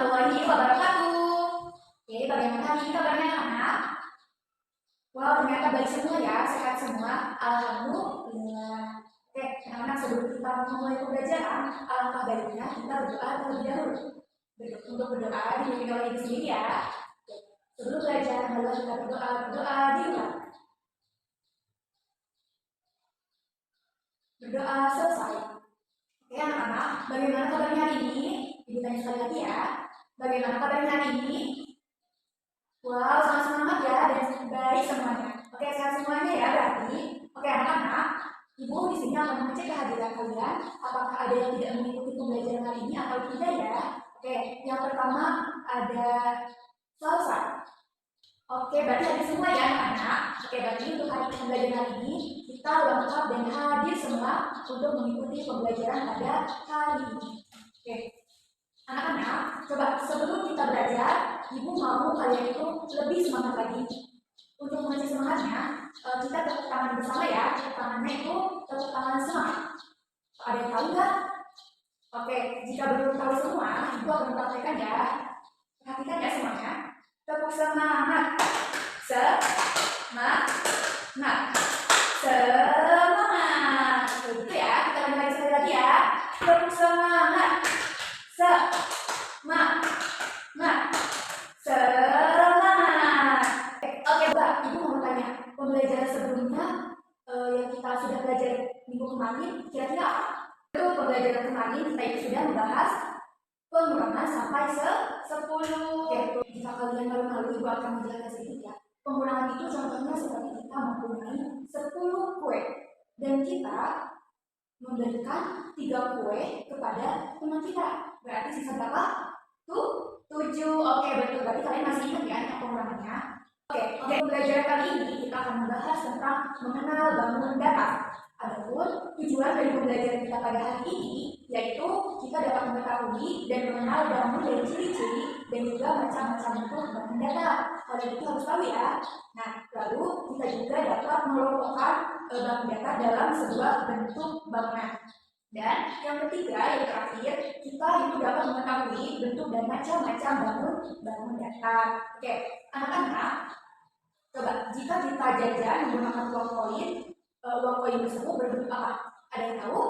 warahmatullahi wabarakatuh. Oke, bagaimana hari ini kabarnya anak-anak? Wow, ternyata baik semua ya, sehat semua. Alhamdulillah. Oke, anak-anak sebelum kita memulai pembelajaran, alangkah baiknya kita berdoa terlebih dahulu. Untuk berdoa dipimpin oleh ibu sendiri ya. Oke, sebelum belajar, mari kita berdoa di rumah. Berdoa selesai. Oke anak-anak, bagaimana kabarnya hari ini? Ibu tanya sekali lagi ya. Bagaimana kabarnya hari ini? Wow, sangat semangat ya dan baik semuanya. Oke, sehat semuanya ya berarti. Oke anak-anak, Ibu di sini akan mengecek kehadiran kalian. Apakah ada yang tidak mengikuti pembelajaran hari ini atau tidak ya? Oke, yang pertama ada Salsa. Oke, berarti ada semua ya anak-anak. Oke, berarti untuk hari pembelajaran hari ini kita lengkap dan hadir semua untuk mengikuti pembelajaran pada hari ini. Oke, anak-anak, coba sebelum kita belajar, Ibu mau kalian itu lebih semangat lagi. Untuk mengecek semangatnya, kita tepuk tangan bersama ya. Tepuk tangannya itu tepuk tangan semangat. Ada yang tahu nggak? Oke, jika belum tahu semua, Ibu akan mempraktekkan ya. Perhatikan ya semuanya. Tepuk semangat. Semangat. Semangat. Begitu ya. Kita lanjut sekali lagi ya. Tepuk semangat. Semangat. Semangat. Oke, Mbak. Ibu mau tanya. Pembelajaran sebelumnya yang kita sudah belajar minggu kemarin, kira-kira apa? Itu pembelajaran kemarin kita itu sudah membahas pengurangan sampai 10. Oke, jika kalian malu-malu, Ibu akan menjelaskan sedikit ya. Pengurangan itu contohnya seperti kita mempunyai 10 kue dan kita memberikan 3 kue kepada teman kita. Berarti sisa berapa? 7. Oke, betul. Berarti kalian masih ingat ya pengurangannya. Oke, pembelajaran kali ini kita akan membahas tentang mengenal bangun datar. Adapun tujuan dari pembelajaran kita pada hari ini yaitu kita dapat mengetahui dan mengenal bangun dari ciri-ciri dan juga macam-macam bentuk bangun datar. Kalian itu harus tahu ya. Nah, lalu kita juga dapat mengelompokkan bangun datar dalam sebuah bentuk bangunan. Dan yang ketiga, yang terakhir, kita itu dapat mengetahui bentuk dan macam-macam bangun datar. Oke, anak-anak, coba jika kita jajan menggunakan uang koin tersebut berbentuk apa? Ada yang tahu?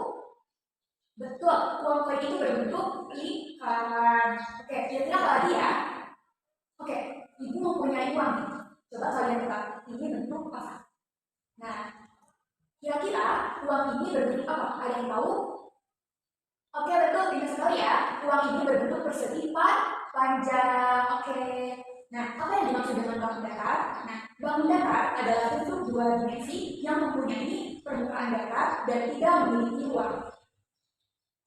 Betul, uang koin itu berbentuk lingkaran. Oke, kira-kira apa lagi ya? Oke, Ibu mempunyai uang. Coba kalian tebak, ini bentuk apa? Nah, kira-kira uang ini berbentuk apa? Ada yang tahu? Oke, betul, pintar sekali ya. Uang ini berbentuk persegi panjang. Oke. Nah, apa yang dimaksud dengan bangun datar? Nah, bangun datar adalah bentuk 2 dimensi yang mempunyai permukaan datar dan tidak memiliki ruang.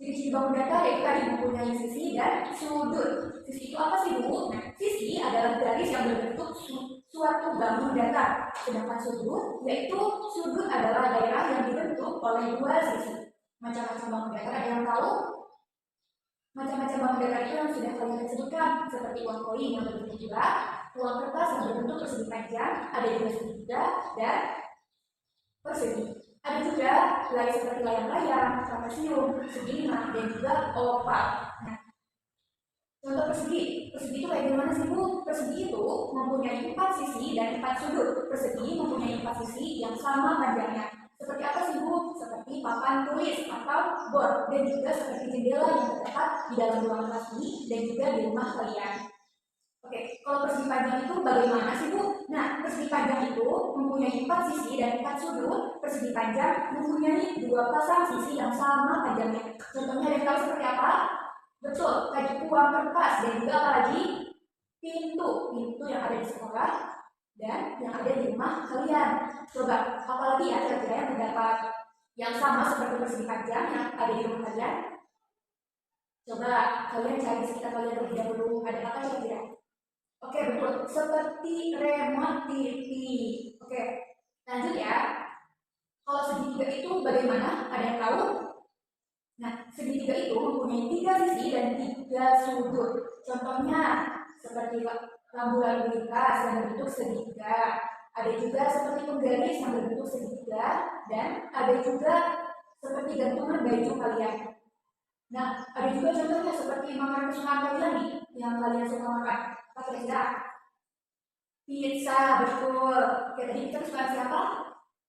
Ciri-ciri bangun datar yaitu tadi mempunyai sisi dan sudut. Sisi itu apa sih, Bu? Nah, sisi adalah garis yang berbentuk suatu bangun datar. Sedangkan sudut yaitu sudut adalah daerah yang dibentuk oleh 2 sisi. Macam-macam bangun datar ada yang tahu? Macam-macam bangun datar itu yang sudah kalian sebutkan, seperti uang koin yang berbentuk bulat, uang kertas yang berbentuk persegi panjang, ada juga segitiga dan persegi. Ada juga lain seperti layang-layang, trapesium, segi lima, dan juga oval. Nah, contoh persegi itu kayak gimana sih, Bu? Persegi itu mempunyai 4 sisi dan 4 sudut. Persegi mempunyai 4 sisi yang sama panjangnya. Seperti apa sih, Bu? Seperti papan tulis atau board, dan juga seperti jendela yang terdapat di dalam ruang kelas ini dan juga di rumah kalian. Oke, kalau persegi panjang itu bagaimana sih, Bu? Nah, persegi panjang itu mempunyai 4 sisi dan 4 sudut. Persegi panjang mempunyai 2 pasang sisi yang sama panjangnya. Contohnya ada yang tahu seperti apa? Betul, kayak uang kertas dan juga apa lagi? Pintu yang ada di sekolah dan yang ada di rumah kalian. Coba, apalagi ya kira-kira yang terdapat yang sama seperti persegi panjang yang ada di rumah kalian? Coba kalian cari di sekitar kalian terlebih dahulu. Ada apa kira-kira? Oke, betul. Seperti remote TV. Oke, lanjut ya. Kalau segitiga itu bagaimana? Ada yang tahu? Nah, segitiga itu mempunyai 3 sisi dan 3 sudut. Contohnya seperti rambu-rambu lintas yang berbentuk segitiga. Ada juga seperti penggaris yang berbentuk segitiga dan ada juga seperti gantungan baju kalian. Nah, ada juga contohnya seperti makanan kesukaan kalian nih, yang kalian suka makan? Apa kira-kira? Pizza, betul. Oke, tadi kita suka siapa?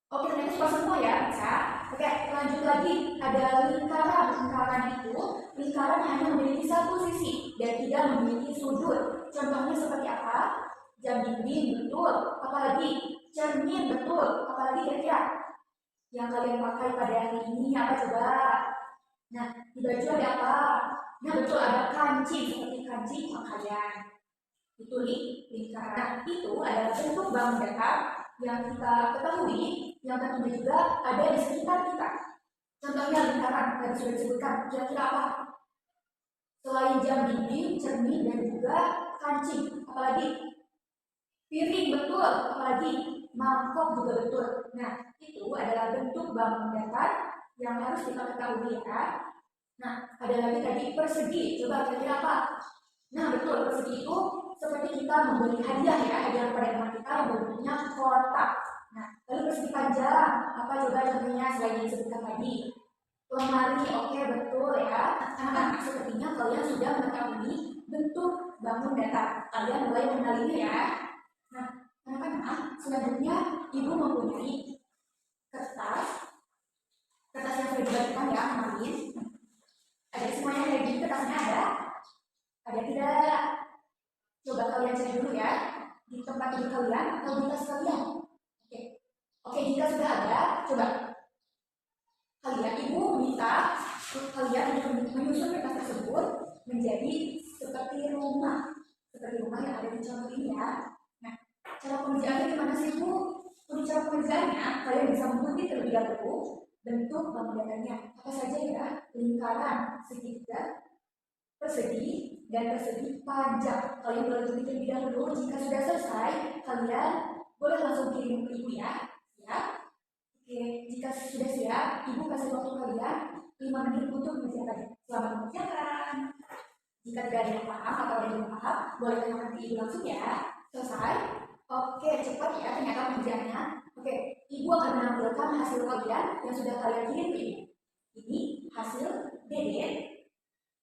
Oke, ternyata suka semua ya, pizza. Oke, lanjut lagi. Ada lingkaran. Lingkaran itu, lingkaran hanya memiliki satu sisi dan tidak memiliki sudut. Contohnya seperti apa? Jam dinding, betul. Apalagi cermin, betul. Apalagi kira-kira yang kalian pakai pada hari ini apa coba? Nah, di baju ada apa? Nah, betul, ada kancing seperti kancing pakaian. Itu lingkaran. Nah, itu adalah bentuk bangun datar yang kita ketahui, yang tentunya juga ada di sekitar kita. Contohnya lingkaran yang sudah disebutkan, kira-kira apa? Selain jam dinding, cermin, dan juga kancing, apalagi piring, betul. Apalagi mangkok juga betul. Nah, itu adalah bentuk bangun datar yang harus kita ketahui ya. Nah, ada lagi tadi persegi. Coba kira-kira apa? Nah, betul, persegi itu seperti kita memberi hadiah ya, hadiah kepada teman kita yang bentuknya kotak. Nah, lalu persegi panjang, apa coba contohnya selain yang disebutkan tadi? Lemari, oke, betul ya. Anak-anak, sepertinya kalian sudah mengetahui bentuk bangun datar. Kalian mulai mengenalinya ya. Nah, anak-anak, selanjutnya ibu mempunyai kertas yang sudah dibagikan ya kemarin. Ada semuanya kayak gini, kertasnya ada? Ada tidak? Coba kalian cek dulu ya di tempat tidur kalian atau di tas kalian. Oke, jika sudah ada, coba kalian ibu minta kalian untuk menyusun kertas tersebut menjadi seperti rumah yang ada di contoh ini ya. Nah, cara pengerjaannya gimana sih Bu? Untuk cara pengerjaannya, kalian bisa mengikuti terlebih dahulu bentuk bangun datarnya. Apa saja ya? Lingkaran, segitiga, persegi, dan persegi panjang. Kalian boleh ikuti terlebih dahulu. Jika sudah selesai, kalian boleh langsung kirim ke ibu ya. Siap? Oke, jika sudah siap, ibu kasih waktu kalian 5 menit untuk mengerjakannya. Selamat mengerjakan. Jika tidak ada yang paham atau ada yang paham, boleh tanyakan ke ibu langsung ya. Selesai? Oke, cepat ya ternyata pengerjaannya. Oke, ibu akan menampilkan hasil kalian yang sudah kalian kirim ke ibu. Ini hasil Deden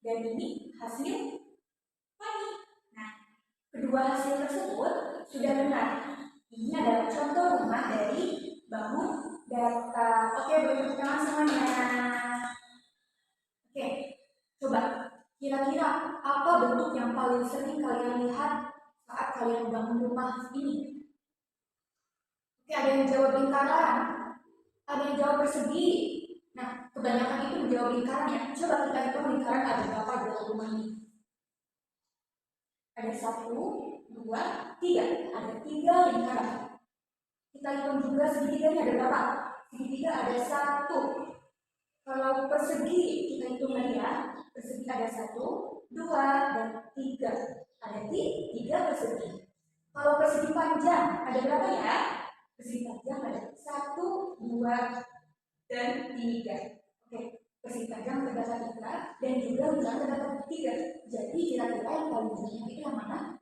dan ini hasil Fani. Nah, kedua hasil tersebut sudah benar. Ini adalah contoh rumah dari bangun datar. Oke, beri tangan semuanya. Oke, coba kira-kira apa bentuk yang paling sering kalian lihat saat kalian bangun rumah ini? Oke, ada yang jawab lingkaran, ada yang jawab persegi. Nah, kebanyakan itu menjawab lingkaran ya. Coba kita hitung lingkaran ada berapa di dalam rumah ini. Ada 1, 2, 3. Ada 3 lingkaran. Kita hitung juga segitiganya ada berapa? Segitiga ada 1. Kalau persegi kita hitung lagi ya. Persegi ada 1, 2, dan 3. Ada 3 persegi. Kalau persegi panjang ada berapa ya? Persegi panjang ada 1, 2, dan 3. Oke, persegi panjang terdapat 3 dan juga lingkaran terdapat 3. Jadi kira-kira yang paling banyak itu yang mana?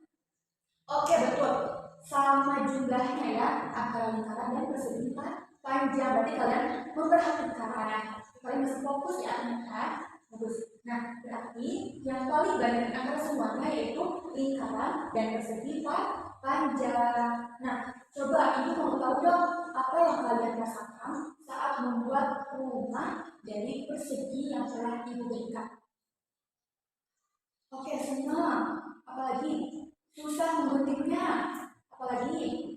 Oke, betul. Sama jumlahnya ya antara lingkaran dan persegi panjang. Berarti kalian memperhatikan. Kalian masih fokus ya ternyata. Bagus. Nah, berarti yang paling banyak antara semuanya yaitu lingkaran dan persegi panjang. Nah, coba ibu mau tahu dong apa yang kalian rasakan saat membuat rumah dari persegi yang telah ibu berikan. Oke, senang. Apalagi susah mengguntingnya. Apalagi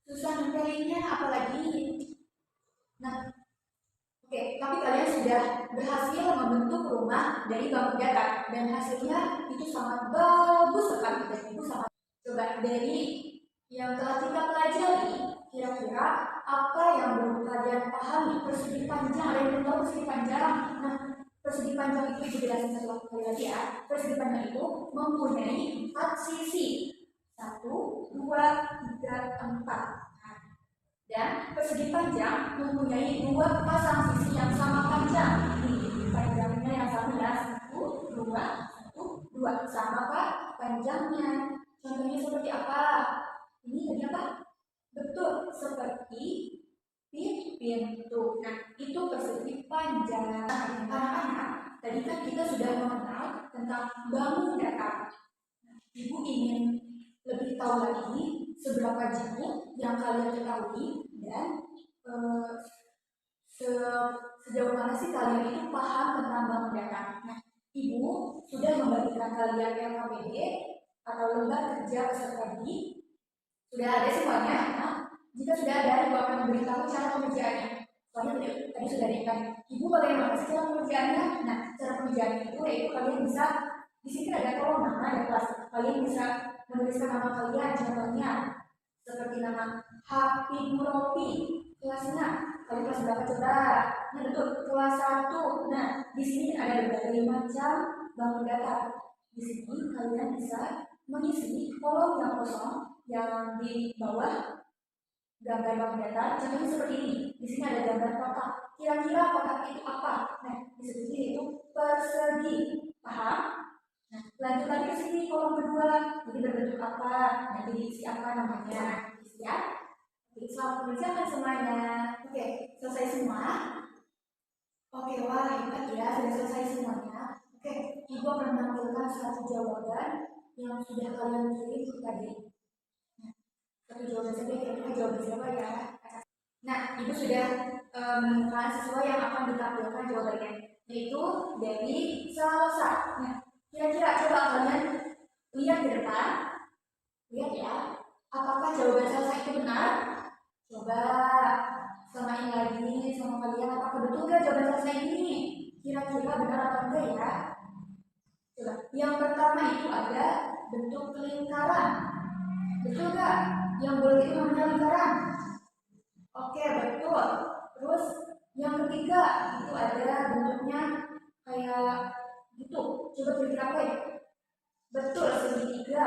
susah nempelinnya. Apalagi. Nah, oke, tapi kalian sudah berhasil membentuk rumah dari bangun datar dan hasilnya itu sangat bagus sekali dan ibu sangat. Coba dari yang telah kita pelajari, kira-kira apa yang belum kalian pahami? Persegi panjang, ada yang belum tahu persegi panjang? Nah, persegi panjang itu ibu jelasin satu kali lagi ya. Persegi panjang itu mempunyai 4 sisi. 1, 2, 3, 4. Dan persegi panjang mempunyai 2 pasang sisi yang sama panjang. Ini panjangnya yang sama ya, 1, 2, 1, 2. Sama Pak panjangnya. Contohnya seperti apa? Ini tadi apa? Betul, seperti pintu. Nah, itu persegi panjang. Anak-anak, tadi kan kita sudah mengenal tentang tentang bangun datar. Ibu ingin lebih tahu lagi seberapa jauh yang kalian ketahui dan eh, sejauh mana sih kalian itu paham tentang bangun datar. Nah, Ibu sudah membagikan kalian LKPD atau lembar kerja peserta didik. Sudah ada semuanya. Nah, jika sudah ada, Ibu akan memberitahu cara pengerjaannya. Soalnya tadi sudah ditanya, Ibu bagaimana sih cara pengerjaannya? Nah, cara pengerjaannya itu yaitu kalian bisa di sini ada kolom nama ada kelas. Kalian bisa menuliskan nama kalian, contohnya seperti nama Habib Rofi, kelasnya. Kalian kelas berapa coba? Nah, betul, kelas 1. Nah, di sini ada berbagai macam bangun datar. Di sini kalian bisa mengisi kolom yang kosong yang di bawah gambar bangun datar. Contohnya seperti ini. Di sini ada gambar kotak. Kira-kira kotak itu apa? Nah, di sini itu persegi. Paham? Nah, lanjut lagi ke sini kolom kedua. Jadi berbentuk apa? Nanti diisi apa namanya? Siap? Oke, selamat mengerjakan semuanya. Oke, selesai semua. Oke, wah hebat ya, sudah selesai semuanya. Oke, Ibu akan menampilkan satu jawaban yang sudah kalian kirim tadi. Nah, satu jawaban saja, kira-kira jawaban siapa ya? Nah, Ibu sudah menemukan sesuai yang akan ditampilkan jawabannya, yaitu dari Salsa. Nah, kira-kira coba kalian lihat ke depan, lihat ya, apakah jawaban Salsa itu benar? Coba samain lagi sama kalian, apakah betul gak jawaban Salsa ini? Kira-kira benar atau enggak ya? Coba, yang pertama itu ada bentuk lingkaran. Betul gak? Yang boleh itu namanya lingkaran. Oke, betul. Terus yang ketiga itu ada bentuknya kayak gitu. Coba kira-kira apa ya? Betul, segitiga.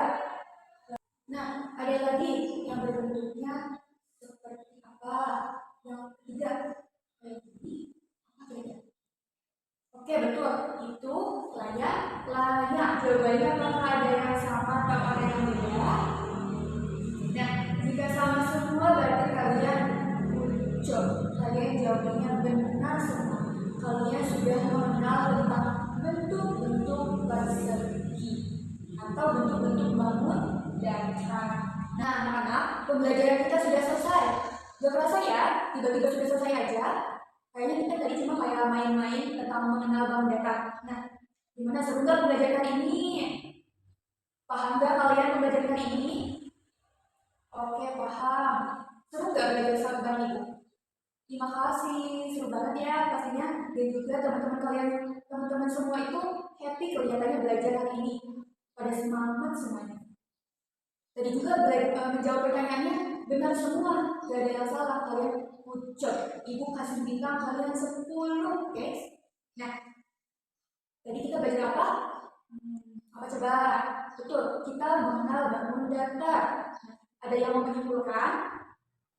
Nah, ada lagi yang berbentuknya seperti apa? Yang ketiga kayak gini. Apa kira-kira? Oke, betul. Itu layak. Jawabannya apakah ada yang sama atau ada yang beda? Nah, jika sama semua berarti kalian ucap. Kalian jawabannya benar semua. Kalian sudah mengenal tentang bentuk-bentuk persegi atau bentuk-bentuk bangun datar. Nah, anak-anak, pembelajaran kita sudah selesai. Gak kerasa ya, tiba-tiba sudah selesai aja. Kayaknya kita tadi cuma kayak main-main tentang mengenal bangun datar. Nah, gimana seru gak pembelajaran ini? Paham gak kalian pembelajaran ini? Oke, paham. Seru gak belajar sama Bang Ibu? Terima kasih, seru banget ya pastinya. Dan juga teman-teman kalian, teman-teman semua itu happy kelihatannya belajar hari ini. Pada semangat semuanya. Tadi juga menjawab pertanyaannya benar semua, gak ada yang salah. Kalian ucap, Ibu kasih bintang kalian 10, guys. Nah, tadi kita belajar apa? Apa coba? Betul, kita mengenal bangun datar. Nah, ada yang mau menyimpulkan?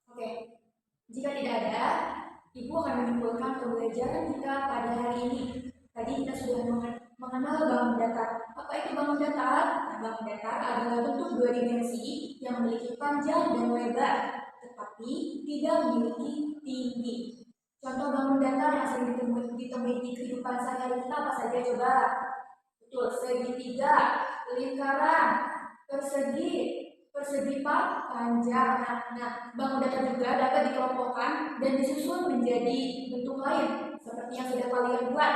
Oke, jika tidak ada, Ibu akan menyimpulkan pembelajaran kita pada hari ini. Tadi kita sudah mengenal bangun datar. Apa itu bangun datar? Nah, bangun datar adalah bentuk dua dimensi yang memiliki panjang dan lebar, tetapi tidak memiliki tinggi. Contoh bangun datar yang sering ditemui di kehidupan sehari-hari kita apa saja coba? Betul, segitiga, lingkaran, persegi, persegi panjang. Nah, bangun datar juga dapat dikelompokkan dan disusun menjadi bentuk lain seperti yang sudah kalian buat.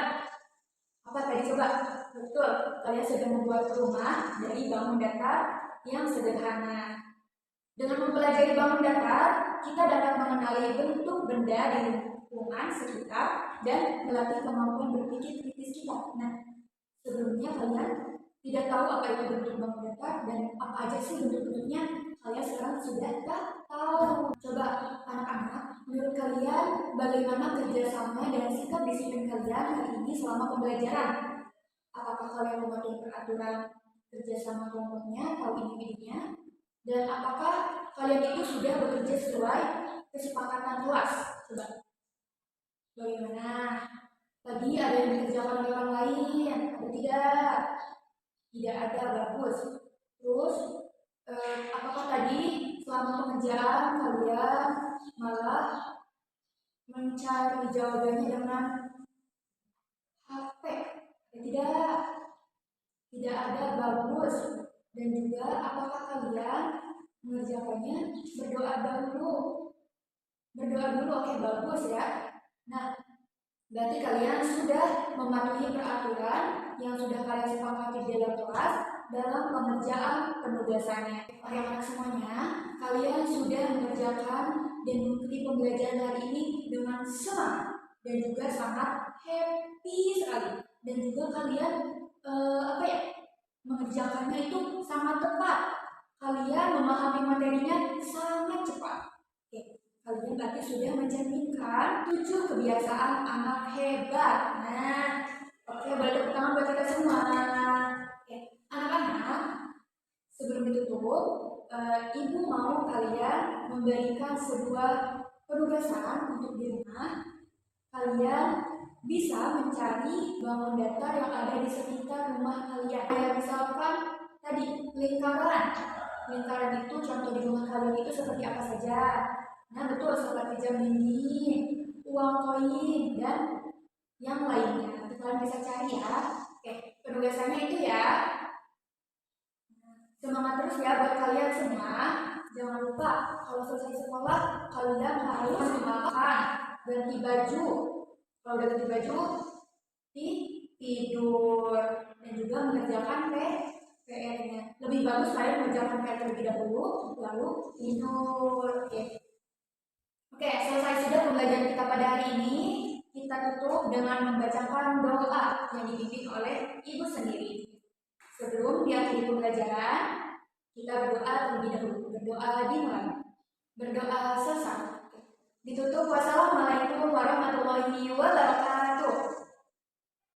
Apa tadi coba? Betul, kalian sudah membuat rumah dari bangun datar yang sederhana. Dengan mempelajari bangun datar, kita dapat mengenali bentuk benda di lingkungan sekitar dan melatih kemampuan berpikir kritis kita. Nah, sebelumnya kalian tidak tahu apa itu bentuk bangun datar dan apa aja sih bentuk-bentuknya, kalian sekarang sudah tahu. Coba anak-anak, menurut kalian bagaimana kerjasama dan sikap disiplin kalian hari ini selama pembelajaran? Apakah kalian mematuhi peraturan kerjasama kelompoknya atau individunya? Dan apakah kalian itu sudah bekerja sesuai kesepakatan kelas? Coba, bagaimana? Tadi ada yang dikerjakan oleh orang lain, atau tidak? Tidak ada, bagus. Terus, apakah tadi selama pengerjaan kalian malah mencari jawabannya dengan HP? Tidak. tidak ada bagus. Dan juga apakah kalian mengerjakannya? Berdoa dulu. Berdoa dulu, oke bagus ya. Nah, berarti kalian sudah mematuhi peraturan yang sudah kalian sepakati di dalam kelas dalam pengerjaan penugasannya. Oke anak semuanya, kalian sudah mengerjakan dan mengikuti pembelajaran hari ini dengan semangat dan juga sangat happy sekali. Dan juga kalian mengerjakannya itu sangat tepat. Kalian memahami materinya sangat cepat. Oke, kalian berarti sudah mencerminkan 7 kebiasaan anak hebat. Nah, oke, boleh tepuk tangan buat kita semua. Oke, anak-anak, sebelum ditutup, ibu mau kalian memberikan sebuah penugasan untuk di rumah. Kalian bisa mencari bangun datar yang ada di sekitar rumah kalian. Kayak misalkan tadi lingkaran. Lingkaran itu contoh di rumah kalian itu seperti apa saja? Nah betul, seperti jam dinding, uang koin, dan yang lainnya. Nanti kalian bisa cari ya. Oke, penugasannya itu ya. Semangat terus ya buat kalian semua. Jangan lupa kalau selesai sekolah kalian harus makan, ganti baju. Kalau udah ganti baju, tidur dan juga mengerjakan PR-nya. Lebih bagus kalian mengerjakan PR terlebih dahulu, lalu tidur. Oke, selesai sudah pembelajaran kita pada hari ini. Kita tutup dengan membacakan doa yang dipimpin oleh ibu sendiri. Sebelum diakhiri pembelajaran, kita berdoa terlebih dahulu. Berdoa dimulai. Berdoa selesai. Ditutup. Wassalamualaikum warahmatullahi wabarakatuh.